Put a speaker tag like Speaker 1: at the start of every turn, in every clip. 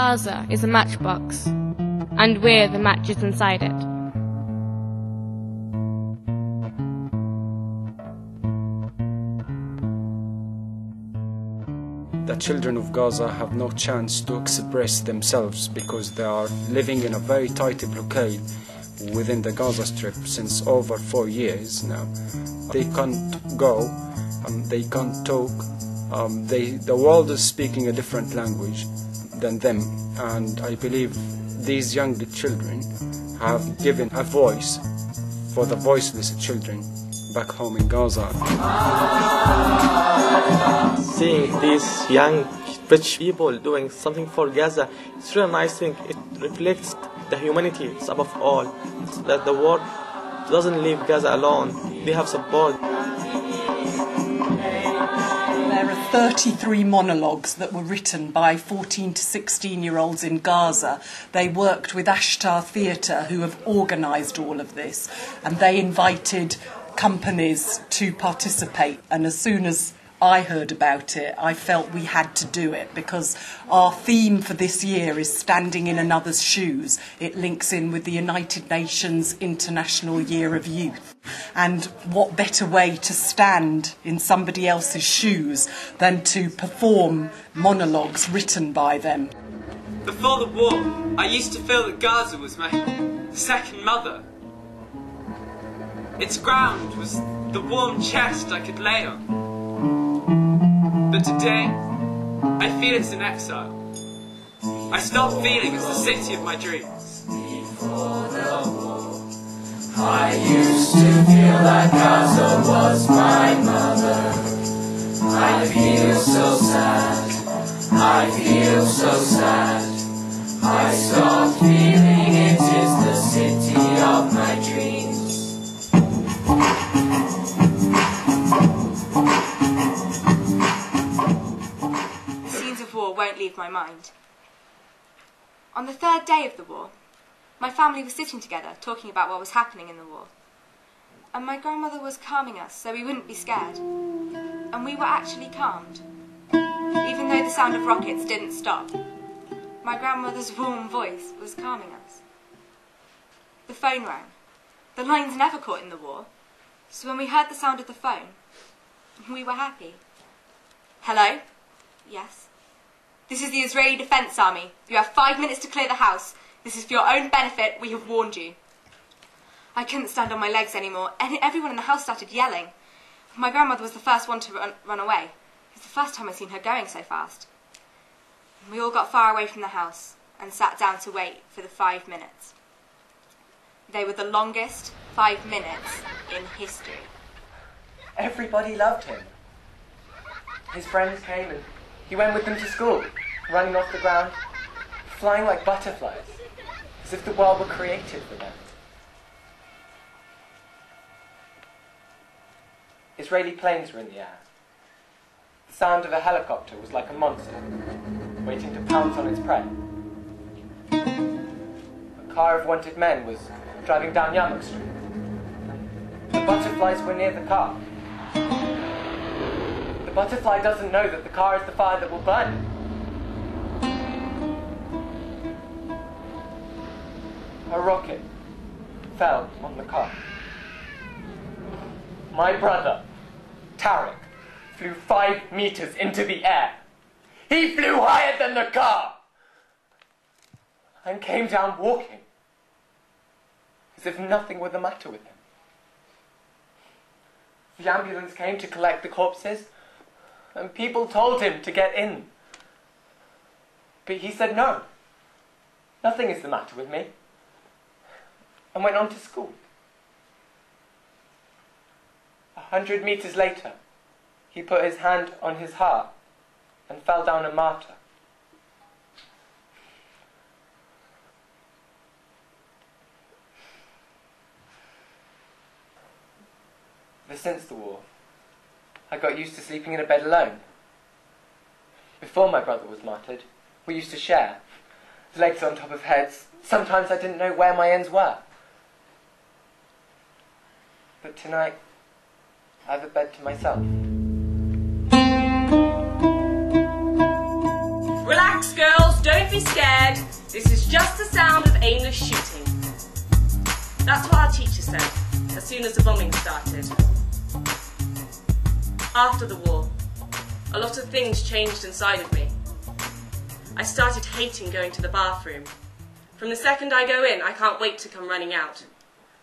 Speaker 1: Gaza is a matchbox, and we're the matches inside it.
Speaker 2: The children of Gaza have no chance to express themselves because they are living in a very tight blockade within the Gaza Strip since over 4 years now. They can't go, they can't talk, the world is speaking a different language than them, and I believe these young children have given a voice for the voiceless children back home in Gaza.
Speaker 3: Seeing these young rich people doing something for Gaza, it's really nice thing. It reflects the humanity above all, that the world doesn't leave Gaza alone. They have support.
Speaker 4: There are 33 monologues that were written by 14 to 16-year-olds in Gaza. They worked with ASHTAR Theatre, who have organised all of this, and they invited companies to participate. And as soon as I heard about it, I felt we had to do it, because our theme for this year is standing in another's shoes. It links in with the United Nations International Year of Youth. And what better way to stand in somebody else's shoes than to perform monologues written by them.
Speaker 5: Before the war, I used to feel that Gaza was my second mother. Its ground was the warm chest I could lay on. But today, I feel it's an exile. I stopped feeling it's the city of my dreams.
Speaker 6: Before the war, I used to feel that Gaza was my mother. I feel so sad, I feel so sad. I stopped feeling it is the city of my dreams.
Speaker 7: Won't leave my mind. On the third day of the war, my family was sitting together talking about what was happening in the war, and my grandmother was calming us so we wouldn't be scared, and we were actually calmed. Even though the sound of rockets didn't stop, my grandmother's warm voice was calming us. The phone rang. The lines never caught in the war, so when we heard the sound of the phone, we were happy. Hello? Yes. This is the Israeli Defense Army. You have 5 minutes to clear the house. This is for your own benefit. We have warned you. I couldn't stand on my legs anymore, and everyone in the house started yelling. My grandmother was the first one to run away. It was the first time I'd seen her going so fast. We all got far away from the house and sat down to wait for the 5 minutes. They were the longest 5 minutes in history.
Speaker 8: Everybody loved him. His friends came and he went with them to school, running off the ground, flying like butterflies, as if the world were created for them. Israeli planes were in the air. The sound of a helicopter was like a monster, waiting to pounce on its prey. A car of wanted men was driving down Yarmouk Street. The butterflies were near the car. The butterfly doesn't know that the car is the fire that will burn it. A rocket fell on the car. My brother, Tariq, flew 5 meters into the air. He flew higher than the car and came down walking as if nothing were the matter with him. The ambulance came to collect the corpses, and people told him to get in. But he said no, nothing is the matter with me, and went on to school. 100 meters later, he put his hand on his heart and fell down a martyr. Ever since the war, I got used to sleeping in a bed alone. Before my brother was martyred, we used to share. Legs on top of heads. Sometimes I didn't know where my ends were. But tonight, I have a bed to myself.
Speaker 9: Relax, girls, don't be scared. It's just the sound of aimless shooting. That's what our teacher said as soon as the bombing started. After the war, a lot of things changed inside of me. I started hating going to the bathroom. From the second I go in, I can't wait to come running out.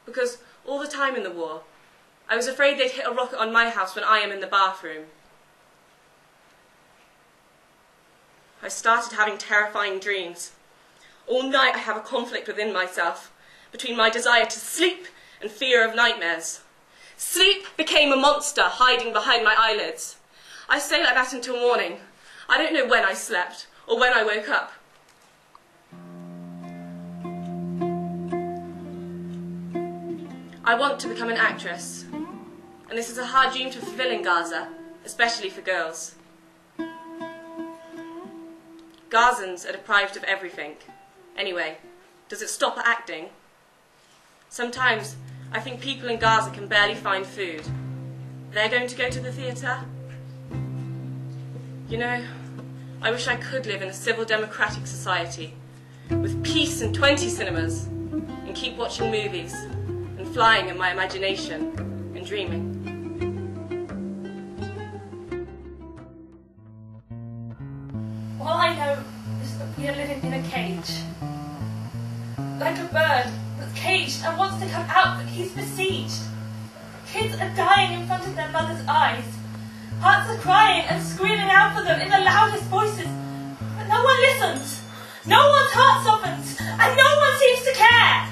Speaker 9: Because all the time in the war, I was afraid they'd hit a rocket on my house when I am in the bathroom. I started having terrifying dreams. All night I have a conflict within myself, between my desire to sleep and fear of nightmares. Sleep became a monster hiding behind my eyelids. I stay like that until morning. I don't know when I slept or when I woke up. I want to become an actress, and this is a hard dream to fulfill in Gaza, especially for girls. Gazans are deprived of everything. Anyway, does it stop at acting? Sometimes I think people in Gaza can barely find food. They're going to go to the theatre? You know, I wish I could live in a civil democratic society with peace and 20 cinemas and keep watching movies and flying in my imagination and dreaming.
Speaker 10: All I know is that we are living in a cage. Like a bird that's caged and wants to come out but he's besieged. Kids are dying in front of their mother's eyes. Hearts are crying and screaming out for them in the loudest voices. But no one listens. No one's heart softens. And no one seems to care.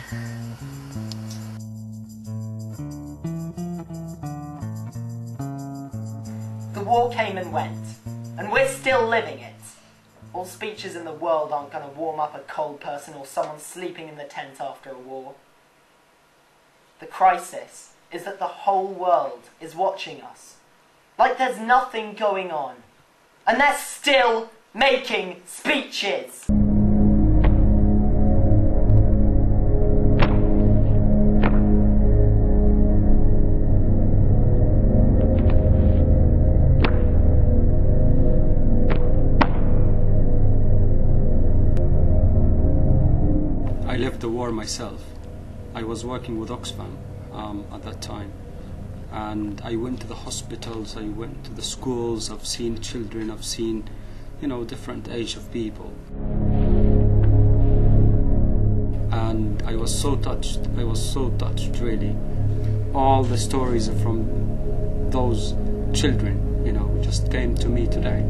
Speaker 11: The war came and went, and we're still living it. All speeches in the world aren't going to warm up a cold person or someone sleeping in the tent after a war. The crisis is that the whole world is watching us, like there's nothing going on, and they're still making speeches.
Speaker 2: I lived the war myself. I was working with Oxfam at that time, and I went to the hospitals, I went to the schools, I've seen children, I've seen, different age of people. And I was so touched, really. All the stories from those children, just came to me today.